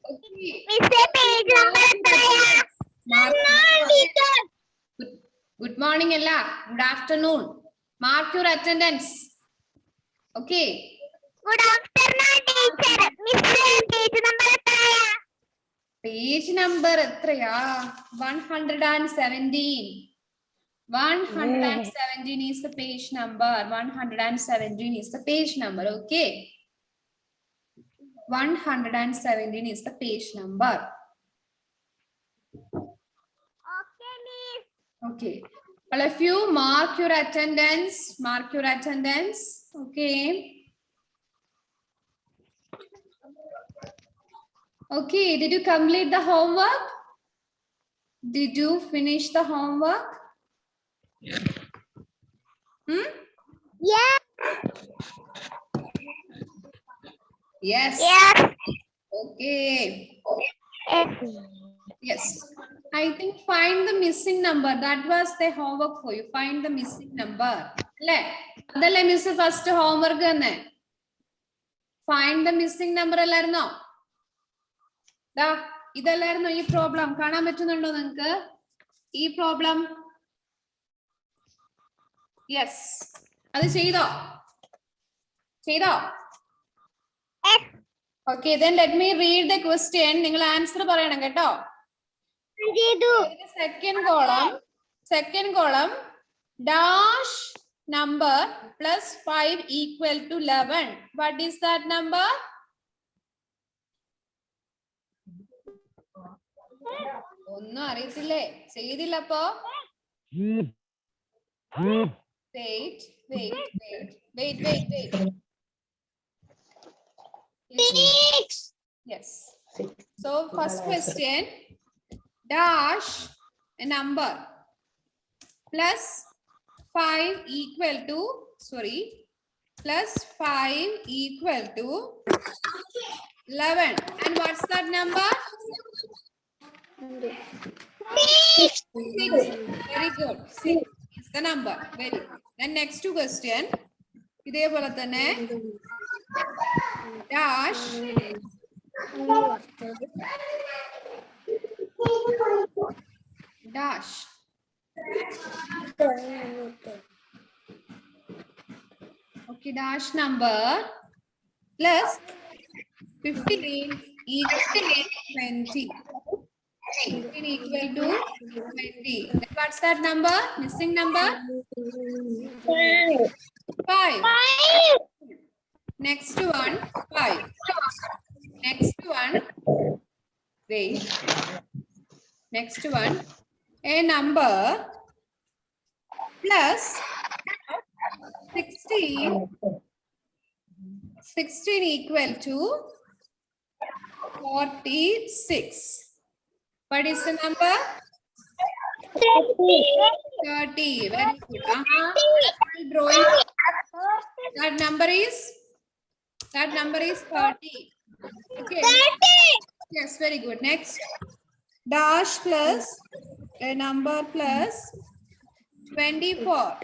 Okay. page number. Good morning, Ella. Good afternoon. Mark your attendance. Okay. Good afternoon, teacher. Page number. Page number 117. 117 is the page number. 117 is the page number. Okay. 117 is the page number. Okay, miss. Okay. All of you mark your attendance. Mark your attendance. Okay. Okay. Did you complete the homework? Did you finish the homework? Hmm? Yeah. Yes. Yes. Okay. Yes. Yes. I think find the missing number. That was the homework for you. Find the missing number. Adale miss first homework anne. Find the missing number allarno. Da idalarno ee problem കാണാൻ പറ്റുന്നുണ്ടോ നിങ്ങൾക്ക്? ഈ problem. Yes. അത് ചെയ്തോ? ചെയ്തോ? Okay, then let me read the question. നിങ്ങൾ answer പറയണം കേട്ടോ. Second column dash number plus 5 equal to 11. What is that number? ഒന്നും അറിയത്തില്ലേ? ചെയ്തില്ലപ്പോ? Wait. Yes. So first question, dash a number plus 5 equal to, plus 5 equal to 11. And what's that number? 6. Very good. 6 is the number. Very good. Then next question. ഇതേപോലെ തന്നെ dash okay, dash number plus 15 equal to 20. 15 equal to 20. Then what's that number? Missing number? 5. Next one, 5. Next one, wait. Next one, a number plus 16 equal to 46. What is the number? 30. Very good. Drawing. That number is 30. Okay. 30. Yes, very good. Next, dash plus a number plus 24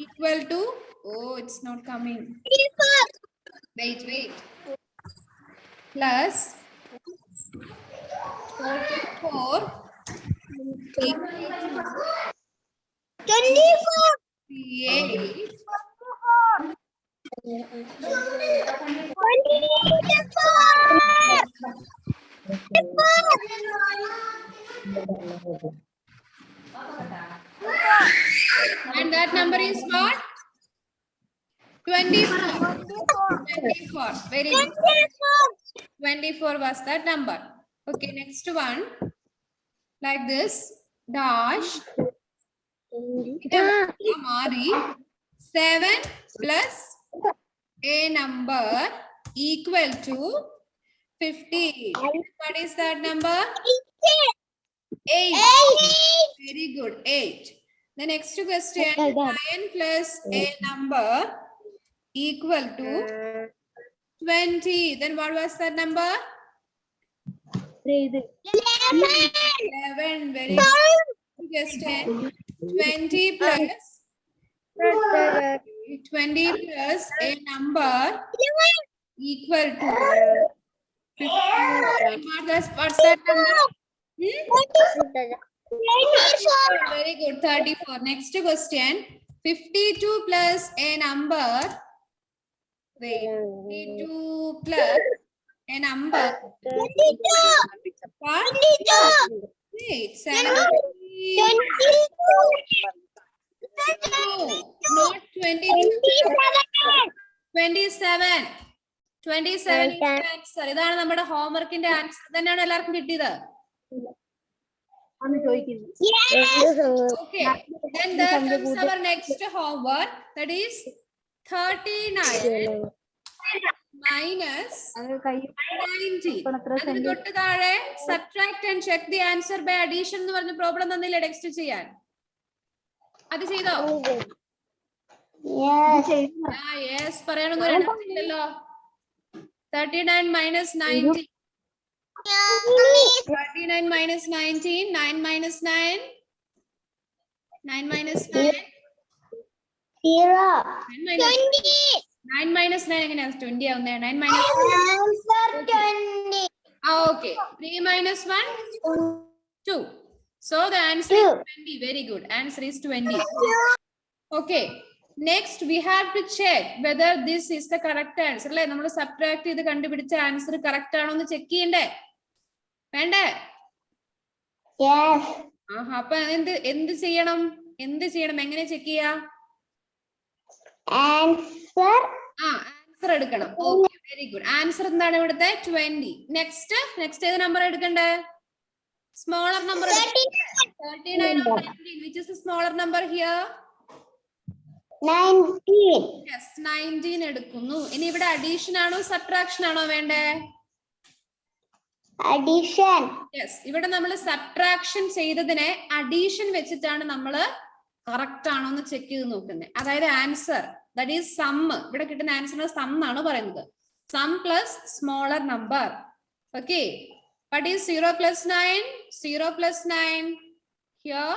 equal to, oh, it's not coming. Wait. Plus 44 equal to 28. And that number is what? 24. 24. Very good. 24 was that number. Okay, next one. Like this. Dash. 7 plus a number equal to 50. What is that number? 8. Very good. 8. The next question, 9 plus a number equal to 20. Then what was that number? 11. Very good. Question. 20 plus a number equal to 54. What's that number? Very good. 34. Next question. 52 plus a number. Wait. 52 plus a number. What? Wait. 70. No, not 22. 27. 27 is the answer. ഇതാണ് നമ്മുടെ ഹോംവർക്കിന്റെ answer തന്നെയാണ് എല്ലാവർക്കും കിട്ടിയത്. Okay. Then there comes our next homework. That is 39 minus 90. അതിന് തൊട്ട് താഴെ subtract and check the answer by addition എന്ന് പറഞ്ഞ പ്രോബ്ലം തന്നില്ല ടെക്സ്റ്റ് ചെയ്യാൻ. അത് ചെയ്തോ? Yes. പറയണമെന്ന് ഒരിടത്തില്ലല്ലോ. 39 minus 90. 39 minus 19. 9 minus 9. 9 minus 9. 9 minus 9 എങ്ങനെയാണ് 20 ആവുന്നത്? 9 minus 20. Okay. 3 minus 1. 2. So the answer is 20. Very good. Answer is 20. Okay. Next we have to check whether this is the correct answer. അല്ലേ നമ്മൾ subtract ചെയ്ത് കണ്ടുപിടിച്ച ആൻസർ കറക്റ്റ് ആണോ എന്ന് check ചെയ്യണ്ടേ? വേണ്ടേ? അപ്പൊ എന്ത് ചെയ്യണം? എങ്ങനെ ചെക്ക് ചെയ്യാ? ആൻസർ എടുക്കണം. Okay, very good. ആൻസർ എന്താണ് ഇവിടുത്തെ? 20. നെക്സ്റ്റ് ഏത് നമ്പർ എടുക്കണ്ടേ? Smaller number. 39 or 19? Which is the smaller number here? 19. Yes, 19 എടുക്കുന്നു. ഇനി ഇവിടെ അഡീഷൻ ആണോ സബ്ട്രാക്ഷൻ ആണോ വേണ്ടേ? Addition. യെസ്, ഇവിടെ നമ്മൾ സബ്ട്രാക്ഷൻ ചെയ്തതിനെ അഡീഷൻ വെച്ചിട്ടാണ് നമ്മൾ കറക്റ്റ് ആണോ എന്ന് ചെക്ക് ചെയ്ത് നോക്കുന്നത്. അതായത് ആൻസർ ദാറ്റ് ഈസ് സം. ഇവിടെ കിട്ടുന്ന ആൻസറിന് സം ആണ് പറയുന്നത്. Sum plus smaller number. Okay, what is 0 plus 9? 0 plus 9 here.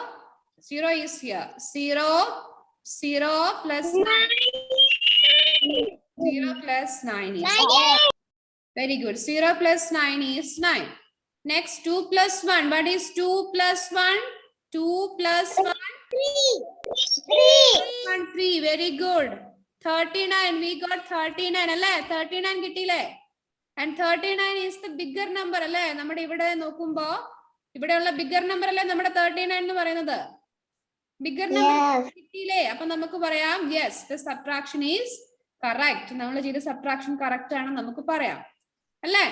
0 is here. 0 plus 9. 0 plus 9 is 9. Very good. 0 plus 9 is 9. Next, 2 plus 1. What is 2 plus 1? 2 plus 1? 3. Very good. 39. We got 39. അല്ലേ? 39 കിട്ടിയില്ലേ? And 39 is the bigger number അല്ലേ? നമ്മുടെ ഇവിടെ നോക്കുമ്പോ ഇവിടെയുള്ള bigger number അല്ലേ നമ്മുടെ 39 എന്ന് പറയുന്നത്? Bigger number കിട്ടിയില്ലേ? അപ്പൊ നമുക്ക് പറയാം yes, the subtraction is correct. നമ്മൾ ചെയ്ത subtraction correct ആണ് നമുക്ക് പറയാം അല്ലേ?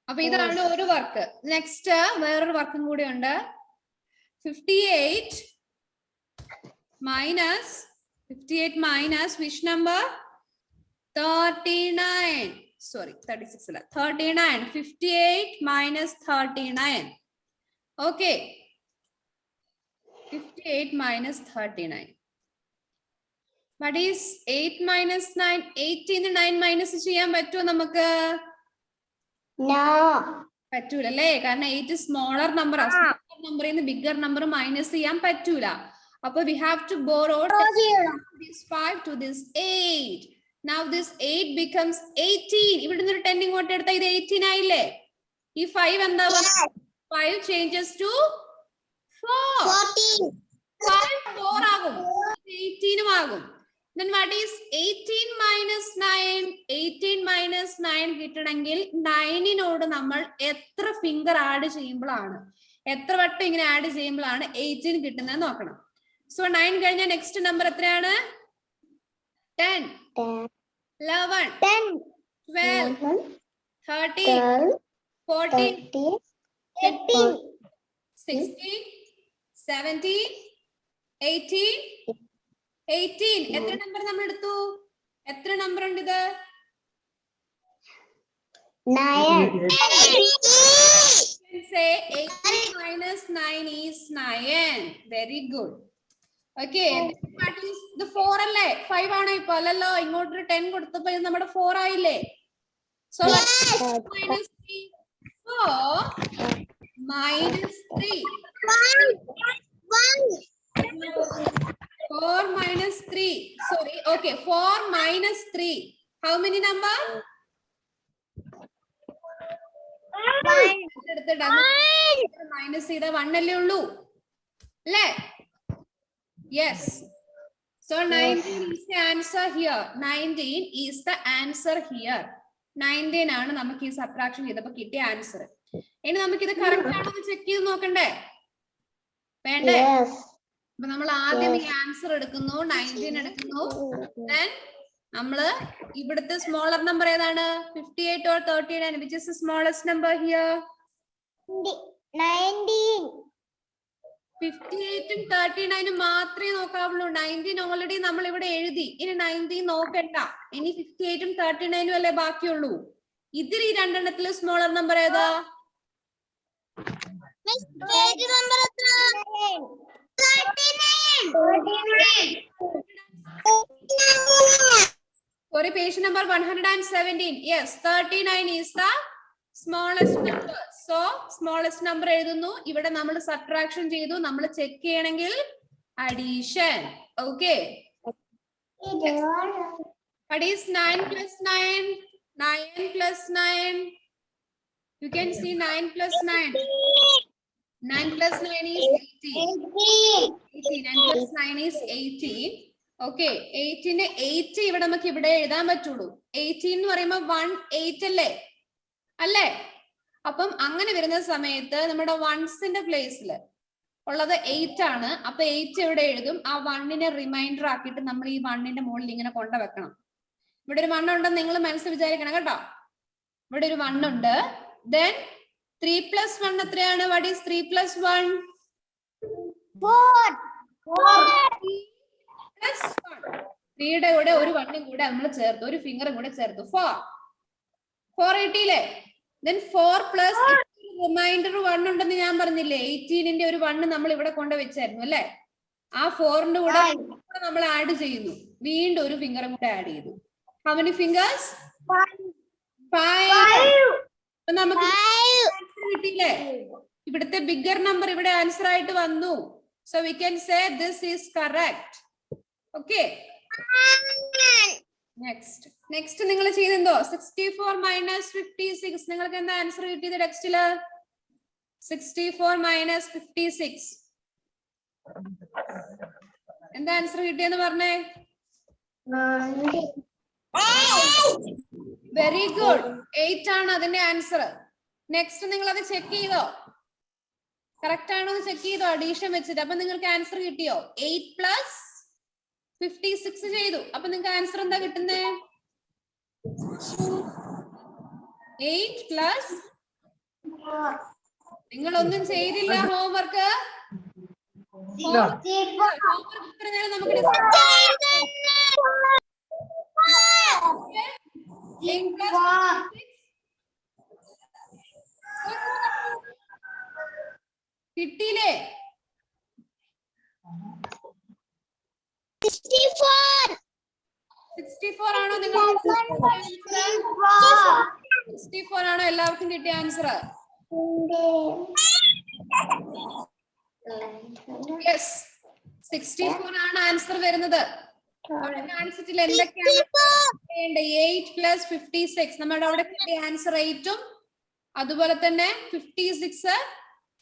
അപ്പൊ ഇതാണ് ഒരു വർക്ക്. നെക്സ്റ്റ് വേറൊരു വർക്കും കൂടി ഉണ്ട്. 58 minus which number? 39. Sorry, 36 അല്ല, 39. 58 minus 39. Okay. 58 minus 39. What is 8 minus 9? 18 9 minus ചെയ്യാൻ പറ്റുമോ നമുക്ക്? No. പറ്റൂല അല്ലേ? കാരണം 8 സ്മോളർ നമ്പർ ആണ്. സ്മോളർ നമ്പറിൽ നിന്ന് ബിഗർ നമ്പർ മൈനസ് ചെയ്യാൻ പറ്റൂല. അപ്പൊ we have to borrow this 5 to this 8. Now this 8 becomes 18. ഇവിടെ നിന്ന് ഒരു 10 ഇങ്ങോട്ട് എടുത്താൽ ഇത് 18 ആയില്ലേ? ഈ 5 എന്താ? 5 changes to 4. 5 4 ആകും. 18 ആകും. Then what is 18 minus 9? 18 minus 9 കിട്ടണമെങ്കിൽ 9നോട് നമ്മൾ എത്ര ഫിംഗർ ആഡ് ചെയ്യുമ്പോഴാണ്, എത്ര വട്ടം ഇങ്ങനെ ആഡ് ചെയ്യുമ്പോഴാണ് 18 കിട്ടുന്നത് നോക്കണം. സോ 9 കഴിഞ്ഞാൽ നെക്സ്റ്റ് നമ്പർ എത്രയാണ്? 10, 11, 12, 13, 14, 15, 16, 17, 18. 18. എത്ര നമ്പർ നമ്മൾ എടുത്തു? എത്ര നമ്പർ ഉണ്ട് ഇത്? 9. Say 18 minus 9 is 9. Very good. Okay. What is the 4 അല്ലേ? 5 ആണ് ഇപ്പൊ അല്ലല്ലോ. ഇങ്ങോട്ടൊരു 10 കൊടുത്തപ്പോ ഇത് നമ്മുടെ 4 ആയില്ലേ? So minus 3. 4 minus 3. 4 minus 3. Sorry. Okay. 4 minus 3. How many number? Minus ചെയ്ത 1 അല്ലേ ഉള്ളൂ അല്ലേ? Yes. So 19 is the answer here. 19 is the answer here. 19 ആണ് നമുക്ക് ഈ സബ്ട്രാക്ഷൻ ചെയ്തപ്പോൾ കിട്ടിയ ആൻസർ. ഇനി നമുക്ക് ഇത് കറക്റ്റ് ആണോ എന്ന് ചെക്ക് ചെയ്ത് നോക്കണ്ടേ? വേണ്ടേ? അപ്പൊ നമ്മൾ ആദ്യം ഈ ആൻസർ എടുക്കുന്നു, 19 എടുക്കുന്നു. Then നമ്മള് ഇവിടുത്തെ സ്മോളർ നമ്പർ ഏതാണ്? 58 or 39, which is the smallest number here? 19. 58 ഉം 39 മാത്രമേ നോക്കാവുള്ളൂ. 19 ഓൾറെഡി നമ്മൾ ഇവിടെ എഴുതി. ഇനി 19 നോക്കണ്ട. ഇനി 58 ഉം 39 അല്ലേ ബാക്കിയുള്ളൂ. ഇതിൽ ഈ രണ്ടെണ്ണത്തില് സ്മോളർ നമ്പർ ഏതാ? Sorry, page number 117. Yes, 39 is the smallest number. So, smallest number എഴുതുന്നു. ഇവിടെ നമ്മൾ subtraction ചെയ്തു. നമ്മൾ ചെക്ക് ചെയ്യണമെങ്കിൽ addition. Okay. What is 9 plus 9? 9 plus 9. You can see 9 plus 9. 9 plus 9 is 18. 9 plus 9 is 18. Okay. 18 8 ഇവിടെ നമുക്ക് ഇവിടെ എഴുതാൻ പറ്റുള്ളൂ. 18 എന്ന് പറയുമ്പോൾ 1 8 അല്ലേ? അല്ലേ? അപ്പം അങ്ങനെ വരുന്ന സമയത്ത് നമ്മുടെ വൺസിന്റെ പ്ലേസിൽ ഉള്ളത് 8 ആണ്. അപ്പൊ 8 എവിടെ എഴുതും? ആ 1നെ റിമൈൻഡർ ആക്കിയിട്ട് നമ്മൾ ഈ 1ന്റെ മുകളിൽ ഇങ്ങനെ കൊണ്ടുവെക്കണം. ഇവിടെ ഒരു 1 ഉണ്ടെന്ന് നിങ്ങൾ മനസ്സിൽ വിചാരിക്കണം കേട്ടോ. ഇവിടെ ഒരു 1 ഉണ്ട്. Then 3 plus 1 എത്രയാണ്? What is 3 plus 1? 4. 3യുടെ കൂടെ ഒരു 1 കൂടെ നമ്മൾ ചേർത്തു, ഒരു ഫിംഗറും കൂടെ ചേർത്തു. 4 കിട്ടിയില്ലേ? Then 4 plus റിമൈൻഡർ 1 ഉണ്ടെന്ന് ഞാൻ പറഞ്ഞില്ലേ? 18ന്റെ ഒരു 1 നമ്മൾ ഇവിടെ കൊണ്ട് വെച്ചായിരുന്നു അല്ലെ? ആ 4ന്റെ കൂടെ നമ്മൾ ആഡ് ചെയ്യുന്നു. വീണ്ടും ഒരു ഫിംഗറും കൂടെ ആഡ് ചെയ്തു. How many fingers? 5. നമുക്ക് കിട്ടിയില്ലേ? ഇവിടുത്തെ ബിഗർ നമ്പർ ഇവിടെ ആൻസർ ആയിട്ട് വന്നു. So we can say this is correct. Okay. Next നിങ്ങൾ ചെയ്തെന്തോ? 64 minus 56. നിങ്ങൾക്ക് എന്താ ആൻസർ കിട്ടിയത് ടെക്സ്റ്റില്? 64 minus 56. എന്താ ആൻസർ കിട്ടിയെന്ന് പറഞ്ഞേ? Very good. 8 ആണ് അതിന്റെ ആൻസർ. നെക്സ്റ്റ് നിങ്ങൾ അത് ചെക്ക് ചെയ്തോ? കറക്റ്റ് ആണോ എന്ന് ചെക്ക് ചെയ്തോ? അഡീഷൻ വെച്ചിട്ട്. അപ്പൊ നിങ്ങൾക്ക് ആൻസർ കിട്ടിയോ? 8 plus 56 ചെയ്തു. അപ്പൊ നിങ്ങൾക്ക് ആൻസർ എന്താ കിട്ടുന്നേ? 8 plus നിങ്ങൾ ഒന്നും ചെയ്തില്ല ഹോംവർക്ക്. ഹോംവർക്ക് ഇത്ര നേരം നമുക്ക് കിട്ടിയില്ലേ? 64 ആണോ നിങ്ങൾ? 64 ആണോ എല്ലാവർക്കും കിട്ടിയ ആൻസർ? യെസ്, 64 ആണ് ആൻസർ വരുന്നത്. അവിടെ കാണിച്ചിട്ടില്ല എന്തൊക്കെയാണ്? 8 plus 56 നമ്മുടെ അവിടെ കിട്ടിയ ആൻസർ 8ഉം അതുപോലെ തന്നെ 56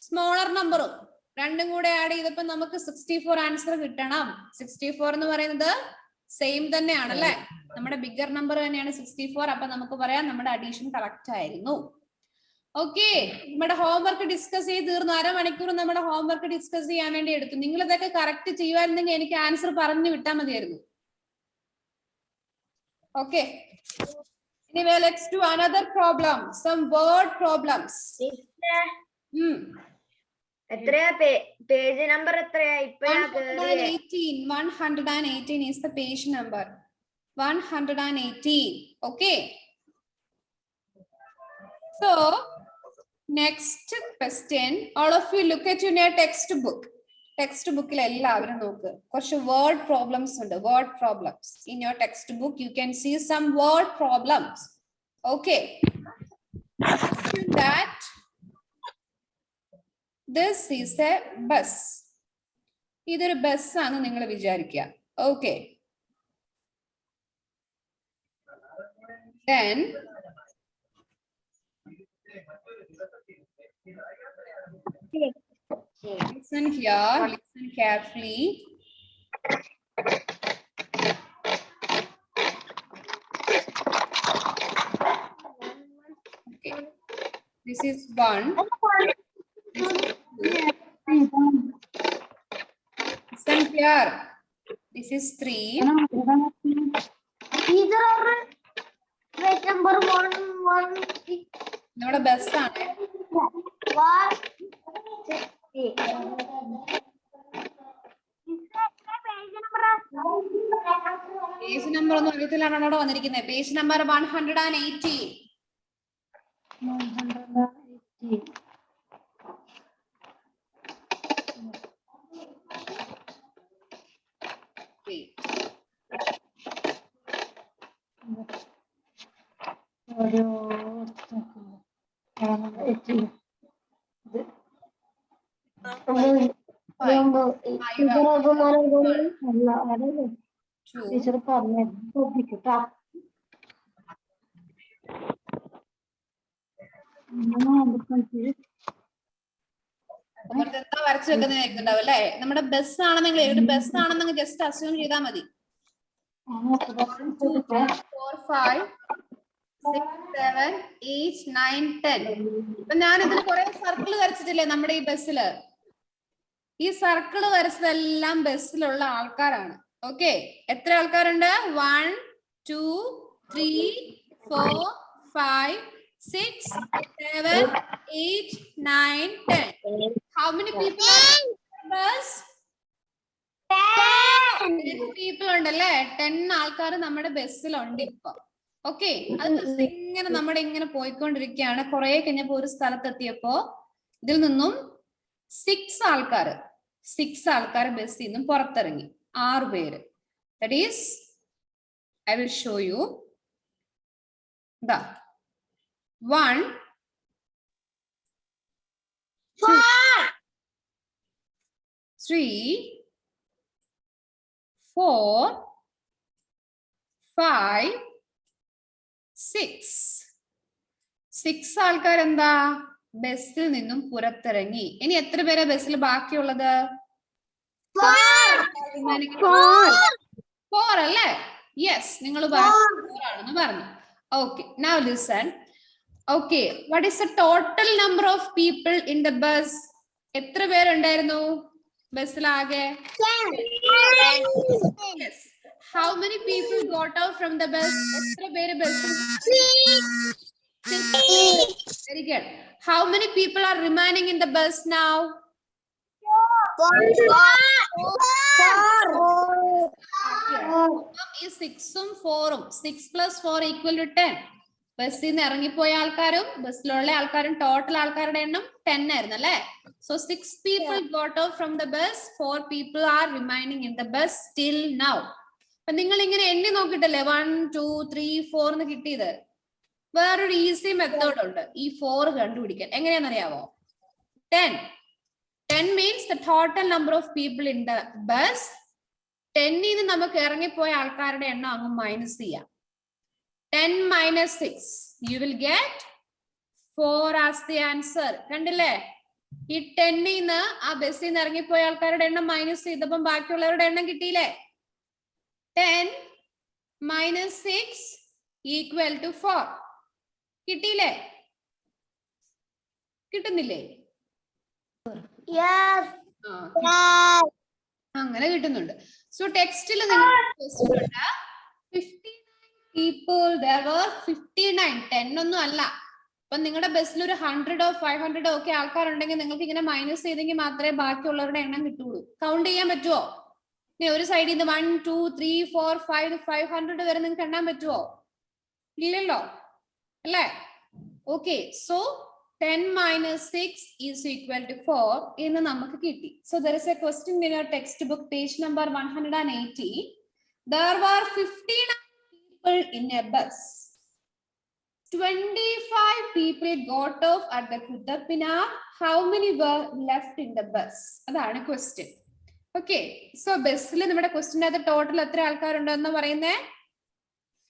സ്മോളർ നമ്പറും രണ്ടും കൂടെ ആഡ് ചെയ്തപ്പോ നമുക്ക് 64 ആൻസർ കിട്ടണം. 64 എന്ന് പറയുന്നത് സെയിം തന്നെയാണ് അല്ലെ? നമ്മുടെ ബിഗർ നമ്പർ തന്നെയാണ് 64. അപ്പൊ നമുക്ക് പറയാം നമ്മുടെ അഡീഷൻ കറക്റ്റ് ആയിരുന്നു. ഓക്കെ, നമ്മുടെ ഹോംവർക്ക് ഡിസ്കസ് ചെയ്ത് തീർന്നു. അരമണിക്കൂർ നമ്മുടെ ഹോംവർക്ക് ഡിസ്കസ് ചെയ്യാൻ വേണ്ടി എടുത്തു. നിങ്ങൾ ഇതൊക്കെ കറക്റ്റ് ചെയ്യുമായിരുന്നെങ്കിൽ എനിക്ക് ആൻസർ പറഞ്ഞു വിട്ടാൽ മതിയായിരുന്നു. Okay, anyway, let's do another problem, some word problems. എത്രയാ പേജ് നമ്പർ? എത്രയാ ഇപ്പോ? 118 is the page number. 118. Okay, so next question, all of you look at your textbook. Textbookil എല്ലാവരും നോക്ക്. കുറച്ച് word problems ഉണ്ട്. Word problems in your textbook. You can see some word problems. Okay, that this is a bus. ഇതൊരു bus ആണ് നിങ്ങൾ വിചാരിക്കുക. Okay, then Listen here, listen carefully. Okay, this is 1. This is 2. Listen here. This is 3. നമ്മുടെ bus ആണ്. Page number ഒന്നും അറിയത്തിലാണ് അവിടെ വന്നിരിക്കുന്നത്. Page number 180. Teacher പറഞ്ഞു ശ്രദ്ധിക്കട്ടാ. എന്താ വരച്ചു വെക്കുന്ന കേൾക്കുന്നുണ്ടാവും അല്ലെ? നമ്മുടെ ബസ് ആണെന്നെങ്കിൽ ഒരു ബസ് ആണെന്നെങ്കിൽ ജസ്റ്റ് അസ്യൂം ചെയ്താൽ മതി. 1 2 3 4 5 6 7 8 9 10. അപ്പൊ ഞാൻ ഇതിൽ കുറെ സർക്കിൾ വരച്ചിട്ടില്ലേ നമ്മുടെ ഈ ബസ്സില്? ഈ സർക്കിൾ വരച്ചതെല്ലാം ബസ്സിലുള്ള ആൾക്കാരാണ്. ഓക്കെ, എത്ര ആൾക്കാരുണ്ട്? 1 2 3 4 5 6 7 8 9 10. How many people are in the bus? 10 people ഉണ്ടല്ലേ? 10 ആൾക്കാർ നമ്മുടെ ബസ്സിലുണ്ട് ഇപ്പൊ. ഓക്കെ, അത് ഇങ്ങനെ നമ്മുടെ ഇങ്ങനെ പോയിക്കൊണ്ടിരിക്കുകയാണ്. കുറെ കഴിഞ്ഞപ്പോ ഒരു സ്ഥലത്തെത്തിയപ്പോ ഇതിൽ നിന്നും 6 ആൾക്കാർ ബസ്സിൽ നിന്നും പുറത്തിറങ്ങി. 6 പേര്. That is, I will show you. The 1 2 3 4 5 6 ആൾക്കാർ എന്താ ബസ്സിൽ നിന്നും പുറത്തിറങ്ങി. ഇനി എത്ര പേരാ ബസ്സിൽ ബാക്കിയുള്ളത്? 4 അല്ലേ? യെസ്, നിങ്ങൾ 4 ആണെന്ന് പറഞ്ഞു. Okay, now listen. Okay, what is the total number of people in the bus? എത്ര പേരുണ്ടായിരുന്നു ബസ്സിലാകെ? Yes. How many people got out from the bus? എത്ര പേര് ബസ്സിൽ? Very good. How many people are remaining in the bus now? 4. ഈ 6ഉം 4ഉം 6 + 4 = 10. ബസ്സിൽ നിന്ന് ഇറങ്ങിപ്പോയ ആൾക്കാരും ബസ്സിലുള്ള ആൾക്കാരും ടോട്ടൽ ആൾക്കാരുടെ എണ്ണം 10 ആയിരുന്നു അല്ലേ? So 6 people got out from the bus, 4 people are remaining in the bus till now. അപ്പൊ നിങ്ങൾ ഇങ്ങനെ എണ്ണി നോക്കിട്ടല്ലേ 1 2 3 4 എന്ന് കിട്ടിയത്? വേറൊരു ഈസി മെത്തേഡ് ഉണ്ട് ഈ 4 കണ്ടുപിടിക്കാൻ. എങ്ങനെയാണെന്നറിയാവോ? 10 means the total number of people in the bus. 10 ൽ നിന്ന് നമുക്ക് ഇറങ്ങിപ്പോയ ആൾക്കാരുടെ എണ്ണം അങ്ങ് മൈനസ് ചെയ്യാം. 10 - 6, you will get 4 as the answer. കണ്ടില്ലേ? ഈ 10 ൽ നിന്ന് ആ ബസ്സിൽ നിന്ന് ഇറങ്ങിപ്പോയ ആൾക്കാരുടെ എണ്ണം മൈനസ് ചെയ്തപ്പം ബാക്കിയുള്ളവരുടെ എണ്ണം കിട്ടിയില്ലേ? 10 - 6 = 4. കിട്ടിയില്ലേ? കിട്ടുന്നില്ലേ? അങ്ങനെ കിട്ടുന്നുണ്ട്. സോ ടെക്സ്റ്റിൽ നിങ്ങൾക്ക് 59 people, there were 59. 10 ഒന്നും അല്ല. അപ്പൊ നിങ്ങളുടെ ബസ്സിൽ ഒരു 100 500 ഒക്കെ ആൾക്കാരുണ്ടെങ്കിൽ നിങ്ങൾക്ക് ഇങ്ങനെ മൈനസ് ചെയ്തെങ്കിൽ മാത്രമേ ബാക്കിയുള്ളവരുടെ എണ്ണം കിട്ടുള്ളൂ. കൗണ്ട് ചെയ്യാൻ പറ്റുമോ? ഒരു സൈഡിൽ നിന്ന് 1 2 3 4 5 500 വരെ നിങ്ങൾക്ക് എണ്ണാൻ പറ്റുമോ? ഇല്ലല്ലോ അല്ലേ? ഓക്കെ, സോ 10 - 6 = 4 എന്ന് നമുക്ക് കിട്ടി. So there is a question in your textbook, page number 180. There were 59 people in a bus. 25 people got off at the Kutapina. How many were left in the bus? അതാണ് question. Okay, so ബസ്സിൽ നമ്മുടെ ക്വസ്റ്റിന്റെ total എത്ര ആൾക്കാരുണ്ടെന്ന് പറയുന്നേ?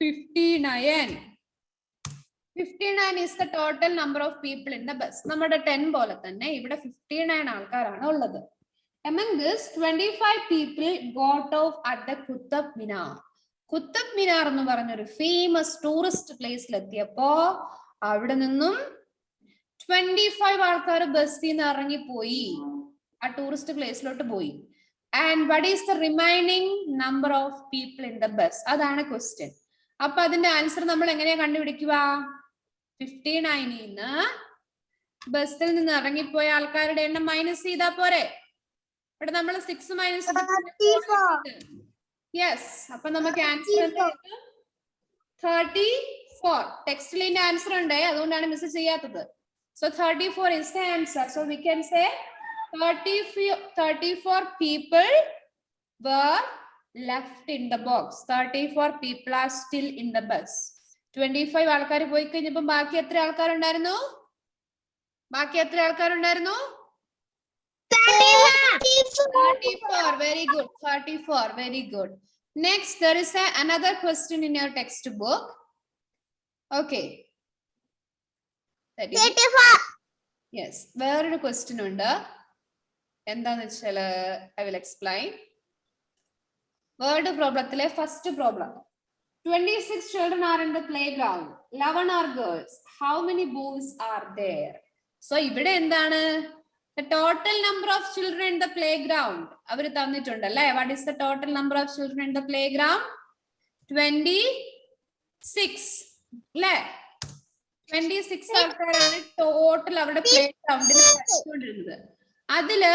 59. 59 is the total number of people in the bus. നമ്മുടെ 10 പോലെ തന്നെ ഇവിടെ 59 ആൾക്കാരാണ് ഉള്ളത്. Among this, 25 people got off at the Qutub Minar. Qutub Minar എന്ന് പറഞ്ഞൊരു ഫേമസ് ടൂറിസ്റ്റ് പ്ലേസിൽ എത്തിയപ്പോ അവിടെ നിന്നും 25 ആൾക്കാർ ബസ്സിൽ നിന്ന് ഇറങ്ങിപ്പോയി, ആ ടൂറിസ്റ്റ് പ്ലേസിലോട്ട് പോയി. And what is the remaining number of people in the bus? അതാണ് ക്വസ്റ്റ്യൻ. അപ്പൊ അതിന്റെ ആൻസർ നമ്മൾ എങ്ങനെയാ കണ്ടുപിടിക്കുക? 59 ബസ്സിൽ നിന്ന് ഇറങ്ങിപ്പോയ ആൾക്കാരുടെ എണ്ണം മൈനസ് ചെയ്താ പോരെ. ഇവിടെ നമ്മൾ 6 മൈനസ് യെസ്. അപ്പൊ നമുക്ക് ആൻസർ 34. ടെക്സ്റ്റിൽ ഇതിന്റെ ആൻസർ ഉണ്ട്, അതുകൊണ്ടാണ് മിസ് ചെയ്യാത്തത്. So 34 is the answer. So we can say 34 people were left in the box. 34 people are still in the bus. 25 ആൾക്കാർ പോയി കഴിഞ്ഞപ്പോ ബാക്കി എത്ര ആൾക്കാരുണ്ടായിരുന്നു? 34. Very good. 34. Very good. Next, there is another question in your textbook. Okay. That is 34. yes. വേറൊരു question ഉണ്ട്. എന്താന്ന് വെച്ചാല് I will explain. Word പ്രോബ്ലത്തിലെ first problem. 26 children are in the playground. 11 are girls. How many boys are there? So ഇവിടെ എന്താണ്? The total number of children in the playground. അവർ തന്നിട്ടുണ്ട് അല്ലേ? What is the total number of children in the playground? 26 അല്ലേ? 26 ആൾക്കാരാണ് total അവിടെ play ഗ്രൗണ്ടിൽ കളിച്ചുകൊണ്ടിരുന്നത്. അതില്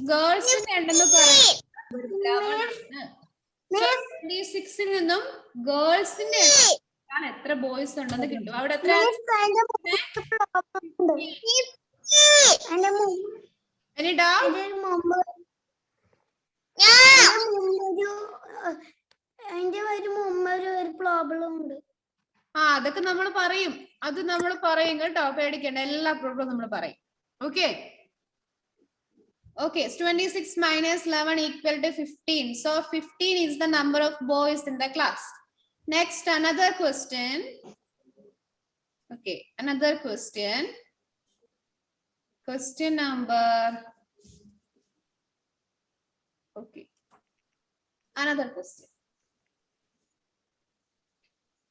ഗേൾസിന്റെ എണ്ണം പറയുന്നത് 26 നിന്നും ഗേൾസിന്റെ എണ്ണം എത്ര ബോയ്സ് ഉണ്ടെന്ന് കിട്ടും. അവിടെ എത്ര? അതൊക്കെ നമ്മൾ പറയും, അത് നമ്മൾ പറയും കേട്ടോ, പേടിക്കണ്ട. എല്ലാ പ്രോബ്ലം നമ്മൾ പറയും. Okay. Okay, 26 minus 11 equal to 15. So 15 is the number of boys in the class. Next, another question. Okay, another question. Question number. Okay, another question.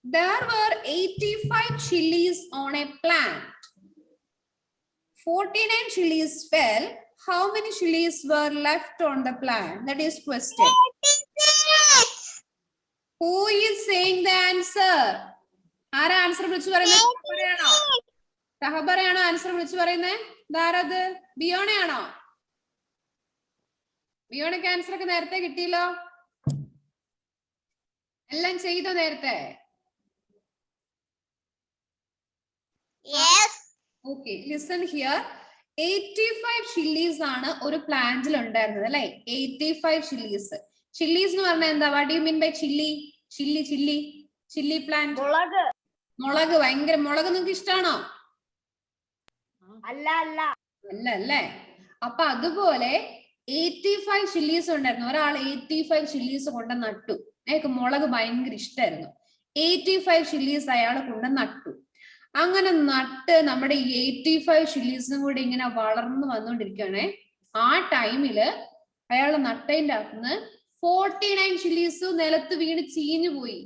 There were 85 chilies on a plant. 49 chilies fell. How many chilies were left on the plant? That is question. 86. Who is saying the answer? ആരാ answer വിളിച്ചു പറയുന്നത്? സഹബറയാണോ answer വിളിച്ചു പറയുന്നത്? ഇതാരത്? ബിയോണയാണോ? ബിയോണയ്ക്ക് answer ഒക്കെ നേരത്തെ കിട്ടിയല്ലോ, എല്ലാം ചെയ്തോ നേരത്തെ? Yes. Okay, listen here. 85 chillies ആണ് ഒരു പ്ലാന്റിൽ ഉണ്ടായിരുന്നത് അല്ലെ? 85 ചില്ലീസ്. ചില്ലീസ് എന്ന് പറഞ്ഞാൽ എന്താ? What you mean by chilli? Chilli plant. മുളക്. ഭയങ്കര മുളക് നിങ്ങൾക്ക് ഇഷ്ടമാണോ? അല്ല അല്ലേ? അപ്പൊ അതുപോലെ 85 ചില്ലീസ് ഉണ്ടായിരുന്നു. ഒരാൾ 85 ചില്ലീസ് കൊണ്ട് നട്ടു. അയാൾക്ക് മുളക് ഭയങ്കര ഇഷ്ടമായിരുന്നു. 85 ചില്ലീസ് അയാൾ കൊണ്ട് നട്ടു. അങ്ങനെ നട്ട് നമ്മുടെ 85 ചില്ലീസും കൂടി ഇങ്ങനെ വളർന്നു വന്നുകൊണ്ടിരിക്കുകയാണേ. ആ ടൈമില് അയാൾ നട്ടതിന്റെ അകത്തുനിന്ന് 49 ചില്ലീസ് നിലത്ത് വീണ് ചീഞ്ഞു പോയി,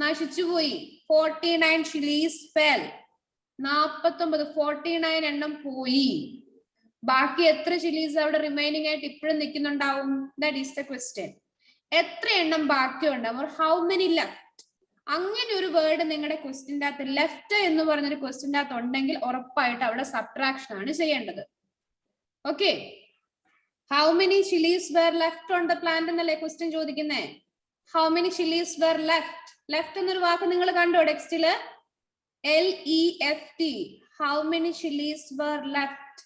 നശിച്ചുപോയി. 49 ചില്ലീസ് ഫെൽ. 49 എണ്ണം പോയി. ബാക്കി എത്ര ചില്ലീസ് അവിടെ റിമൈനിങ് ആയിട്ട് ഇപ്പോഴും നിൽക്കുന്നുണ്ടാവും? That is the question. എത്ര എണ്ണം ബാക്കി ഉണ്ടാവും? How many left? അങ്ങനെ ഒരു വേർഡ് നിങ്ങളുടെ ക്വസ്റ്റ്യൻ്റെ അകത്ത് ലെഫ്റ്റ് എന്ന് പറഞ്ഞൊരു ക്വസ്റ്റ്യൻ്റെ അകത്ത് ഉണ്ടെങ്കിൽ ഉറപ്പായിട്ട് അവിടെ സബ്ട്രാക്ഷൻ ആണ് ചെയ്യേണ്ടത്. Okay. How many chillies were left on the plant എന്നല്ലേ ക്വസ്റ്റ്യൻ ചോദിക്കുന്നേ? How many chillies were left? Left എന്നൊരു വാക്ക് നിങ്ങൾ കണ്ടോ ടെക്സ്റ്റില്? LEFT. How many chillies were left?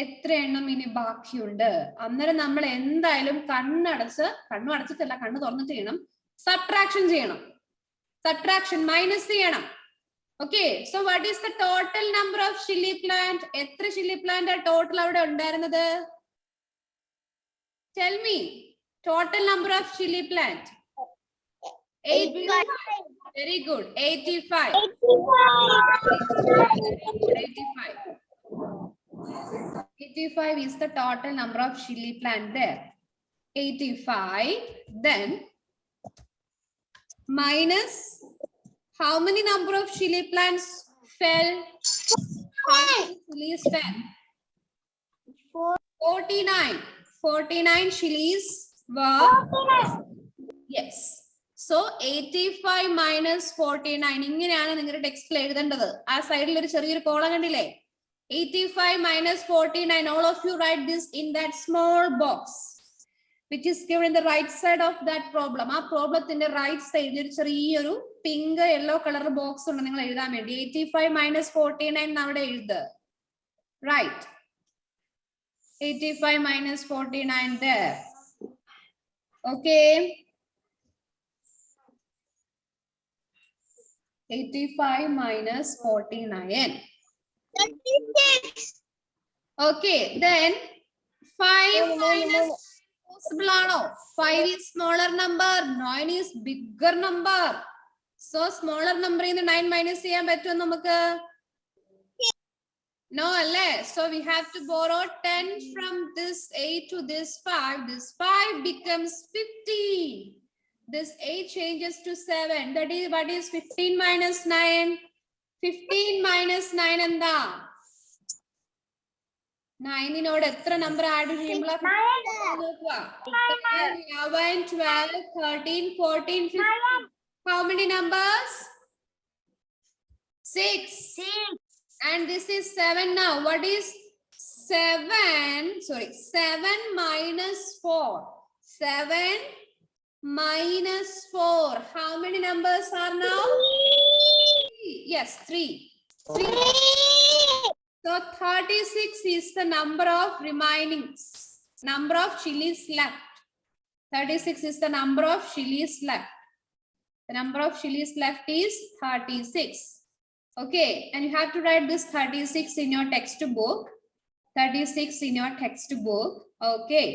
എത്ര എണ്ണം ഇനി ബാക്കിയുണ്ട്? അന്നേരം നമ്മൾ എന്തായാലും കണ്ണു അടച്ചിട്ടല്ല, കണ്ണ് തുറന്നിട്ട് ചെയ്യണം, സബ്ട്രാക്ഷൻ ചെയ്യണം. സബ്ട്രാക്ഷൻ മൈനസ് ചെയ്യണം. Okay. So what is the total number of chilli plant? എത്ര ചില്ലി പ്ലാന്റ് ടോട്ടൽ അവിടെ ഉണ്ടായിരുന്നത്? Tell me. Total number of chilli plant. 85. Very good. 85. 85 is the total number of chili plant there. 85. Then minus how many number of chili plants fell? How many chilies fell? 49. 49 chilies were. Yes. So 85 minus 49. ഇങ്ങനെയാണ് നിങ്ങളുടെ ടെക്സ്റ്റിൽ എഴുതേണ്ടത്. ആ സൈഡിൽ ഒരു ചെറിയൊരു column കണ്ടില്ലേ? 85 minus 49. All of you write this in that small box, which is given in the right side of that problem. ആ പ്രോബ്ലത്തിന്റെ റൈറ്റ് സൈഡിൽ ഒരു ചെറിയൊരു പിങ്ക് യെല്ലോ കളർ ബോക്സ് ഉണ്ട് നിങ്ങൾ എഴുതാൻ വേണ്ടി. 85 minus 49 അവിടെ എഴുത്. Right. 85 minus 49 there. Okay. 85 minus 49. 36. Okay, then 5 minus possible ano? 5 is smaller number, 9 is bigger number. So smaller number in the 9 minus ചെയ്യാൻ പറ്റുമോ നമുക്ക്? No, alle. So we have to borrow 10 from this 8 to this 5. This 5 becomes 15. This 8 changes to 7. That is, what is 15 minus 9? 15 minus 9 എന്താ? 9 നോട് എത്ര number add ചെയ്യുമ്പോൾ 11, 12, 13, 14, 15. How many numbers? 6. And this is 7 now. What is 7? Sorry, 7 minus 4. 7 minus 4. How many numbers are now? 3. Yes, 3. 3. So 36 is the number of remaining number of chilies left. 36 is the number of chilies left. The number of chilies left is 36. Okay, and you have to write this 36 in your textbook. 36 in your textbook. Okay.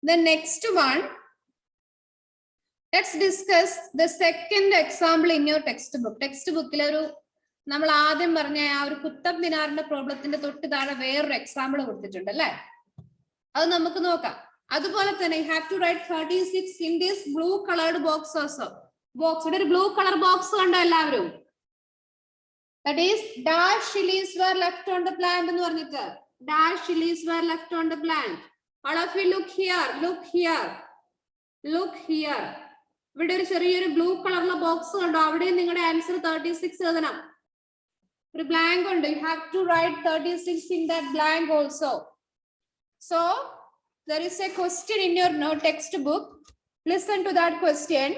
The next one, let's discuss the second example in your textbook. Textbook നമ്മൾ ആദ്യം പറഞ്ഞ ആ ഒരു കുത്തബ് മിനാറിന്റെ പ്രോബ്ലത്തിന്റെ തൊട്ട് താഴെ വേറൊരു example കൊടുത്തിട്ടുണ്ട് അല്ലേ? അത് നമുക്ക് നോക്കാം. അതുപോലെ തന്നെ you have to write 36 in this blue colored box also. Box ഇവിടെ ഒരു ബ്ലൂ കളർ ബോക്സ് കണ്ടോ എല്ലാവരും? That is dash chilies were left on the plant എന്ന് പറഞ്ഞിട്ട്. Dash chilies were left on the plant. All of you look here, look here, look here. ഇവിടെ ഒരു ചെറിയൊരു blue കളറിലെ ബോക്സ് കണ്ടോ? അവിടെ നിങ്ങളുടെ ആൻസർ 36 എഴുതണം. ഒരു ബ്ലാങ്ക് ഉണ്ട്. You have to write 36 in that blank also. So there is a question in your textbook. Listen to that question.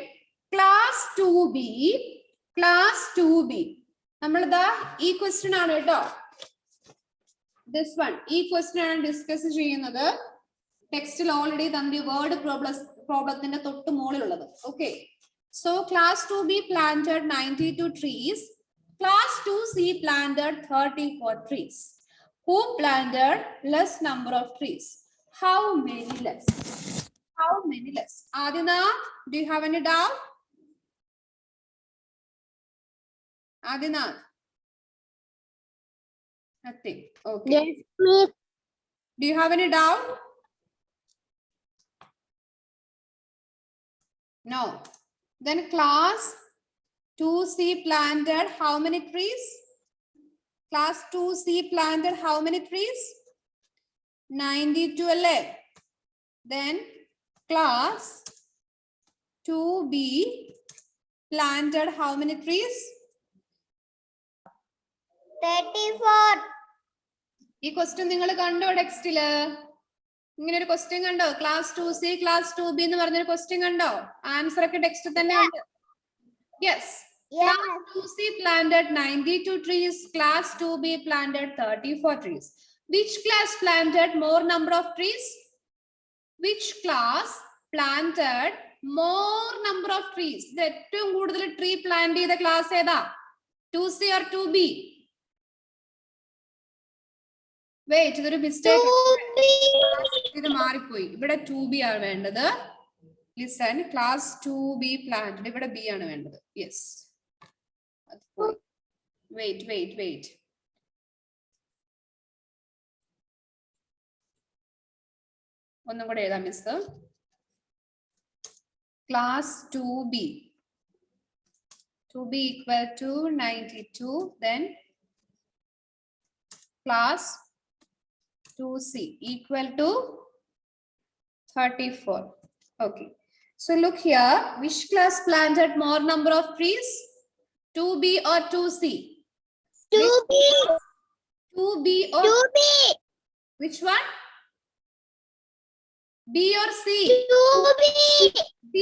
Class 2B, class 2B. നമ്മളിതാ ഈ ക്വസ്റ്റ്യൻ ആണ് കേട്ടോ. This one. ഈ ക്വസ്റ്റ്യൻ ആണ് ഡിസ്കസ് ചെയ്യുന്നത്. ടെക്സ്റ്റിൽ ഓൾറെഡി തന്റെ വേർഡ് പ്രോബ്ലത്തിന്റെ തൊട്ട് മുകളിലുള്ളത്. Okay. So class 2B planted 92 trees. Class 2C planted 34 trees. Who planted less number of trees? How many less? How many less? Adina, do you have any doubt? Adina? Nothing. Okay. Yes, please. Do you have any doubt? No. Then class 2C planted how many trees? Class 2C planted how many trees? 92 alle. Then class 2B planted how many trees? 34. ഈ question നിങ്ങൾ കണ്ടോ ടെക്സ്റ്റില്? ഇങ്ങനെ ഒരു question കണ്ടോ? Class 2C class 2B എന്ന് പറഞ്ഞൊരു question കണ്ടോ? Answer ഒക്കെ ടെക്സ്റ്റ് തന്നെ ഉണ്ട്. Yes. Class 2C planted 92 trees. Class 2B planted 34 trees. Which class planted more number of trees? Which class planted more number of trees? ഇത് ഏറ്റവും കൂടുതൽ ട്രീ പ്ലാന്റ് ചെയ്ത ക്ലാസ് ഏതാ? 2C or 2B? Wait, ഇതൊരു mistake. ഇത് മാറിപ്പോയി. ഇവിടെ 2B ആണ് വേണ്ടത്. Listen, class 2B planted. ഇവിടെ B ആണ് വേണ്ടത്. Yes. Wait. ഒന്നും കൂടെ എഴുതാം miss. Class 2B. 2B equal to 92. Then class 2C equal to 34. Okay. So look here. Which class planted more number of trees? 2B or 2C? 2B. 2B or 2B. which one? B or C? 2B. B.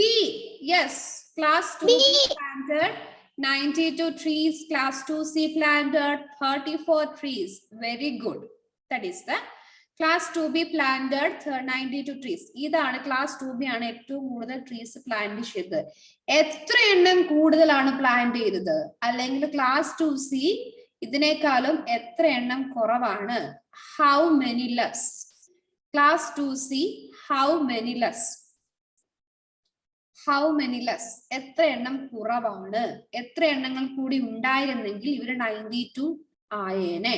Yes. Class 2B planted 92 trees. Class 2C planted 34 trees. Very good. That is the class 2B planted 92 trees. ഇതാണ് class 2B ആണ് ഏറ്റവും കൂടുതൽ trees plant ചെയ്തത്. എത്ര എണ്ണം കൂടുതലാണ് plant ചെയ്തത്? അല്ലെങ്കിൽ class 2C ഇതിനേക്കാളും എത്ര എണ്ണം കുറവാണ്? How many less? Class 2C how many less? How many less? എത്ര എണ്ണം കുറവാണ്? എത്ര എണ്ണങ്ങൾ കൂടി ഉണ്ടായിരുന്നെങ്കിൽ ഇവര് 92 ആയേനെ?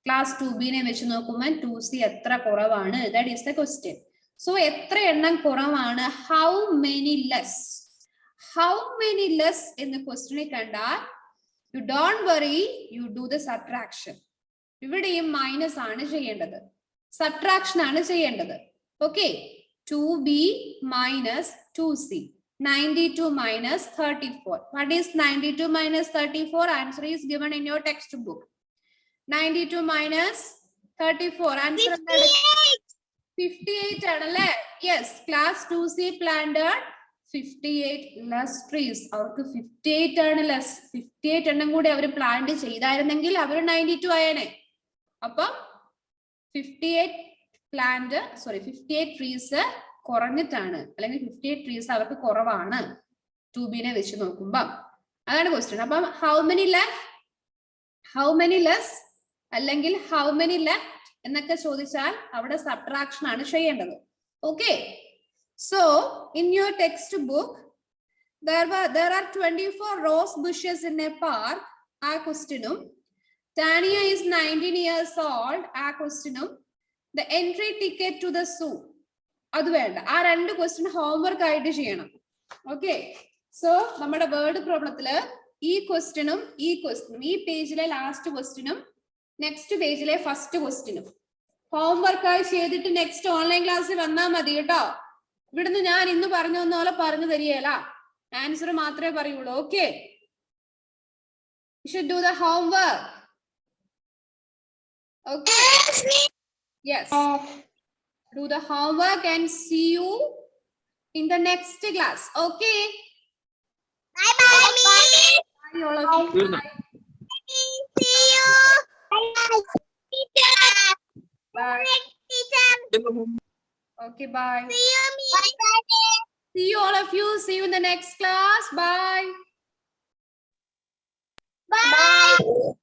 ക്ലാസ് 2B നെ വെച്ച് നോക്കുമ്പോൾ 2C എത്ര കുറവാണ്? That is the question. So എത്ര എണ്ണം കുറവാണ്? How many less? How many less എന്ന ക്വസ്റ്റ്യനെ കണ്ടാൽ you don't worry, you do the subtraction. ഇവിടെയും മൈനസ് ആണ് ചെയ്യേണ്ടത്, സബ്ട്രാക്ഷൻ ആണ് ചെയ്യേണ്ടത്. Okay, 2B minus 2C. 92 minus 34. What is 92 minus 34? Answer is given in your textbook. 92 minus 34. Answer 58 ആണല്ലേ? Yes. Class 2C planted 58 less trees. അവർക്ക് 58 ആണ് less. 58 എണ്ണം കൂടി അവർ പ്ലാന്റ് ചെയ്തായിരുന്നെങ്കിൽ അവർ 92 ആയേനെ. അപ്പം 58 ട്രീസ് കുറഞ്ഞിട്ടാണ്, അല്ലെങ്കിൽ 58 ട്രീസ് അവർക്ക് കുറവാണ് 2B നെ വെച്ച് നോക്കുമ്പോ. അതാണ് ക്വസ്റ്റ്യൻ. അപ്പം ഹൗ മെനി ലെസ് അല്ലെങ്കിൽ ഹൗ മെനി ലെഫ്റ്റ് എന്നൊക്കെ ചോദിച്ചാൽ അവിടെ സബ്ട്രാക്ഷൻ ആണ് ചെയ്യേണ്ടത്. Okay, so in your text book there are 24 rose bushes in a park. ആ ക്വസ്റ്റ്യനും Tania is 19 years old. ആ ക്വസ്റ്റ്യനും the entry ticket to the zoo അത് വേണ്ട. ആ രണ്ട് ക്വസ്റ്റ്യൻ ഹോംവർക്ക് ആയിട്ട് ചെയ്യണം. ഓക്കെ, സോ നമ്മുടെ വേർഡ് പ്രോബ്ലത്തില് ഈ ക്വസ്റ്റ്യനും ഈ പേജിലെ ലാസ്റ്റ് ക്വസ്റ്റ്യനും നെക്സ്റ്റ് പേജിലെ ഫസ്റ്റ് ക്വസ്റ്റ്യനും ഹോംവർക്ക് ആയി ചെയ്തിട്ട് നെക്സ്റ്റ് ഓൺലൈൻ ക്ലാസ്സിൽ വന്നാൽ മതി കേട്ടോ. ഇവിടുന്ന് ഞാൻ ഇന്ന് പറഞ്ഞു തന്ന പോലെ പറഞ്ഞു തരികയല്ല, ആൻസർ മാത്രമേ പറയുള്ളൂ. Okay, you should do the homework. Okay, yes, do the homework and see you in the next class. Okay, Bye bye. bye all of you. Bye. See you. Bye. Okay, bye. See you. Bye. See you all of you. See you in the next class. Bye. Bye.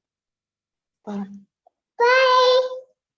Bye.